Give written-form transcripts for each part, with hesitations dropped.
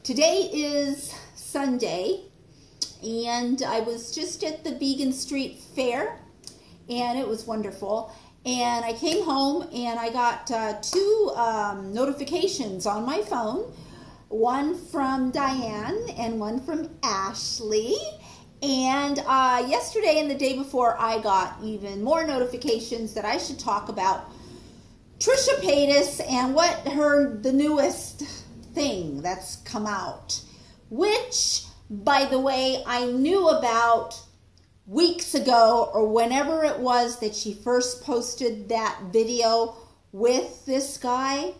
Today is Sunday, and I was just at the Vegan Street Fair, and it was wonderful. And I came home, and I got two notifications on my phone, one from Diane and one from Ashley. And yesterday and the day before, I got even more notifications that I should talk about Trisha Paytas and the newest thing that's come out, which, by the way, I knew about weeks ago or whenever it was that she first posted that video with this guy.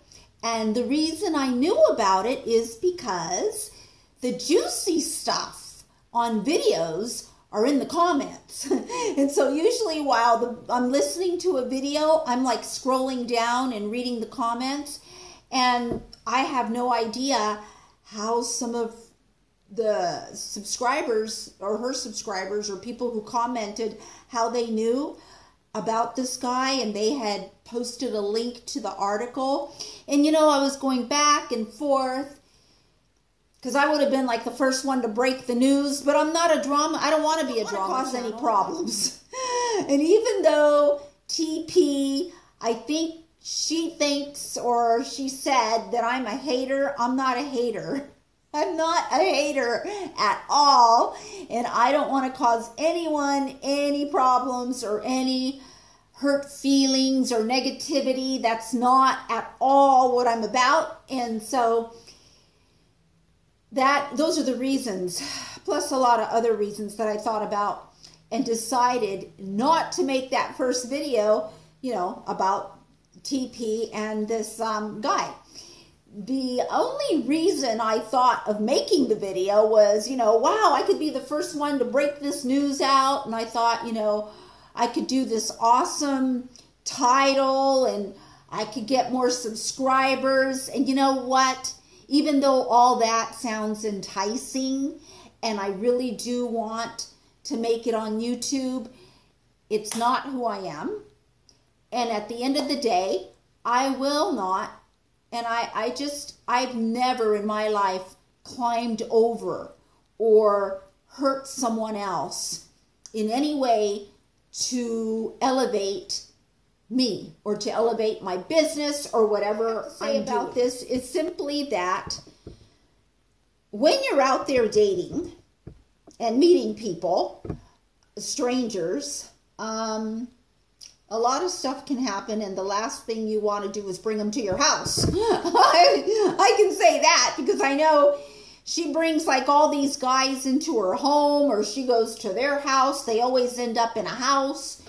And the reason I knew about it is because the juicy stuff on videos are in the comments. And so usually while I'm listening to a video, I'm like scrolling down and reading the comments, and I have no idea how some of the subscribers or her subscribers or people who commented, how they knew about this guy, and they had posted a link to the article. And you know, I was going back and forth because I would have been like the first one to break the news, but I'm not a drama. I don't want to be a drama. Cause any problems. And even though TP, I think she thinks, or she said that I'm a hater, I'm not a hater. I'm not a hater at all, and I don't want to cause anyone any problems or any hurt feelings or negativity. That's not at all what I'm about. And so those are the reasons, plus a lot of other reasons that I thought about and decided not to make that first video, you know, about TP and this guy. The only reason I thought of making the video was, you know, wow, I could be the first one to break this news out. And I thought, you know, I could do this awesome title and I could get more subscribers. And you know what? Even though all that sounds enticing and I really do want to make it on YouTube, it's not who I am. And at the end of the day, I will not. And I've never in my life climbed over or hurt someone else in any way to elevate me or to elevate my business or whatever I'm about doing. This is simply that when you're out there dating and meeting people, strangers, a lot of stuff can happen, and the last thing you want to do is bring them to your house. I can say that because I know she brings like all these guys into her home, or she goes to their house. They always end up in a house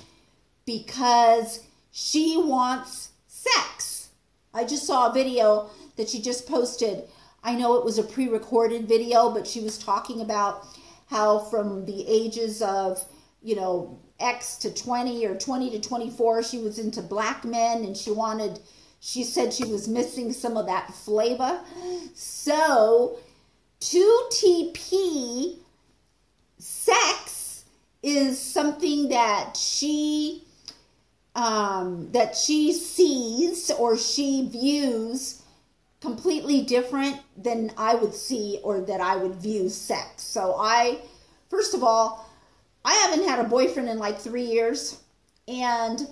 because she wants sex. I just saw a video that she just posted. I know it was a pre-recorded video, but she was talking about how from the ages of, you know, X to 20 or 20 to 24, she was into black men, and she said she was missing some of that flavor. So to TP, sex is something that she sees or she views completely different than I would see or that I would view sex. So first of all, I haven't had a boyfriend in like 3 years, and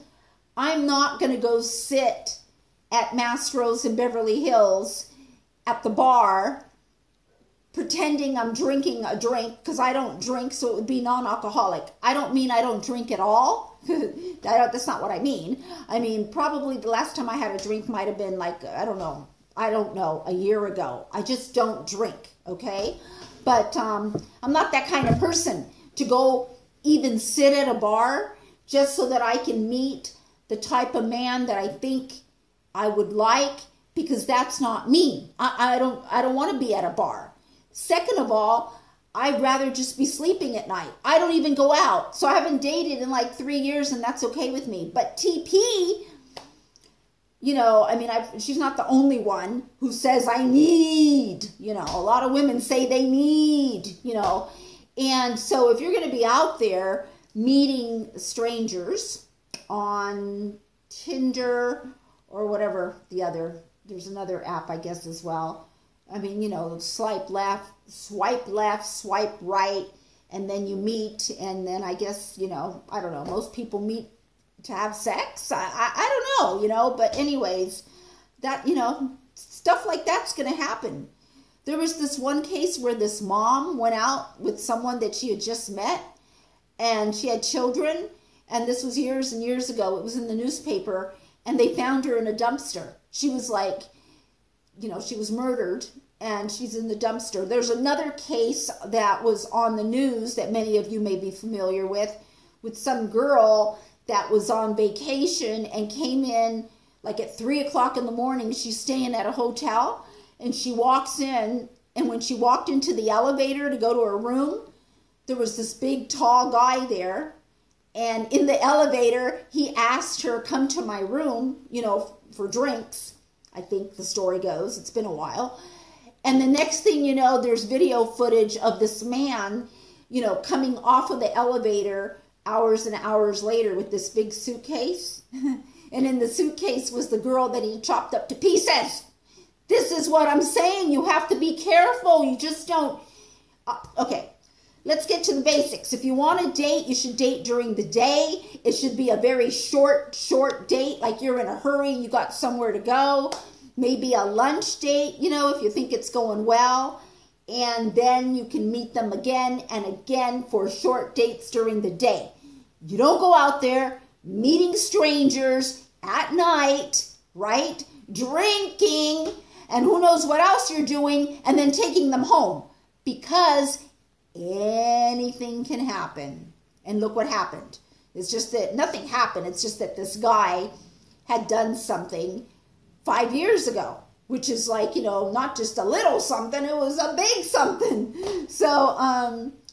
I'm not going to go sit at Mastro's in Beverly Hills at the bar pretending I'm drinking a drink, because I don't drink, so it would be non-alcoholic. I don't mean I don't drink at all. That's not what I mean. I mean, probably the last time I had a drink might have been like, I don't know, a year ago. I just don't drink, okay? But I'm not that kind of person to go even sit at a bar just so that I can meet the type of man that I think I would like, because that's not me. I don't want to be at a bar. Second of all, I'd rather just be sleeping at night. I don't even go out. So I haven't dated in like 3 years, and that's okay with me. But TP, you know, I mean, she's not the only one who says I need, you know, a lot of women say they need, you know. And so if you're going to be out there meeting strangers on Tinder or whatever there's another app, I guess, as well. I mean, you know, swipe left, swipe right, and then you meet, and then I guess, you know, I don't know, most people meet to have sex. I don't know, you know, but anyways, that, you know, stuff like that's going to happen. There was this one case where this mom went out with someone that she had just met, and she had children, and this was years and years ago. It was in the newspaper, and they found her in a dumpster. She was like, you know, she was murdered, and she's in the dumpster. There's another case that was on the news that many of you may be familiar with some girl that was on vacation and came in like at 3 o'clock in the morning. She's staying at a hotel, and she walks in, and when she walked into the elevator to go to her room, there was this big tall guy there, and in the elevator, he asked her, come to my room, you know, for drinks. I think the story goes. It's been a while. And the next thing you know, there's video footage of this man, you know, coming off of the elevator hours and hours later with this big suitcase. And in the suitcase was the girl that he chopped up to pieces. This is what I'm saying. You have to be careful. You just don't. Okay, let's get to the basics. If you want to date, you should date during the day. It should be a very short date, like you're in a hurry, you got somewhere to go. Maybe a lunch date, you know, if you think it's going well. And then you can meet them again and again for short dates during the day. You don't go out there meeting strangers at night, right? Drinking, and who knows what else you're doing, and then taking them home, because anything can happen. And look what happened. It's just that nothing happened. It's just that this guy had done something 5 years ago, which is like, you know, not just a little something, it was a big something. So,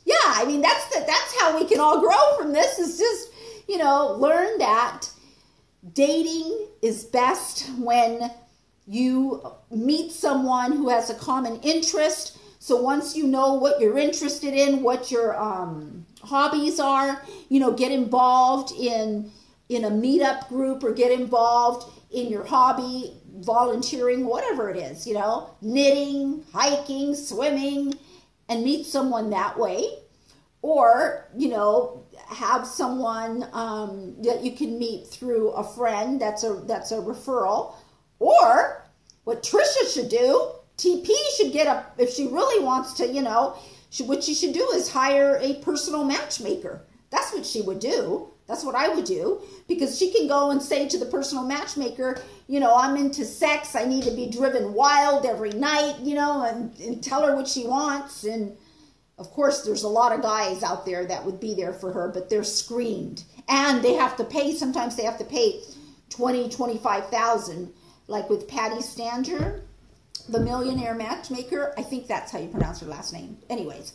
yeah, I mean, that's how we can all grow from this, is just, you know, learn that dating is best when you meet someone who has a common interest. So once you know what you're interested in, what your hobbies are, you know, get involved in a meetup group, or get involved in your hobby, volunteering, whatever it is, you know, knitting, hiking, swimming, and meet someone that way. Or, you know, have someone that you can meet through a friend that's a referral. Or what Trisha should do, TP should get if she really wants to, you know, what she should do is hire a personal matchmaker. That's what she would do. That's what I would do, because she can go and say to the personal matchmaker, you know, I'm into sex. I need to be driven wild every night, you know, and tell her what she wants. And of course, there's a lot of guys out there that would be there for her, but they're screened, and they have to pay. Sometimes they have to pay $20,000-$25,000. Like with Patty Stanger, the millionaire matchmaker. I think that's how you pronounce her last name. Anyways,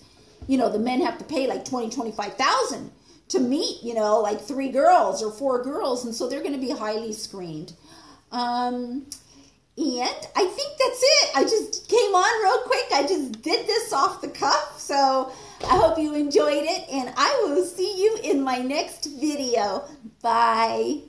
you know, the men have to pay like $20,000-$25,000 to meet, you know, like 3 girls or 4 girls. And so they're going to be highly screened. And I think that's it. I just came on real quick. I just did this off the cuff. So I hope you enjoyed it. And I will see you in my next video. Bye.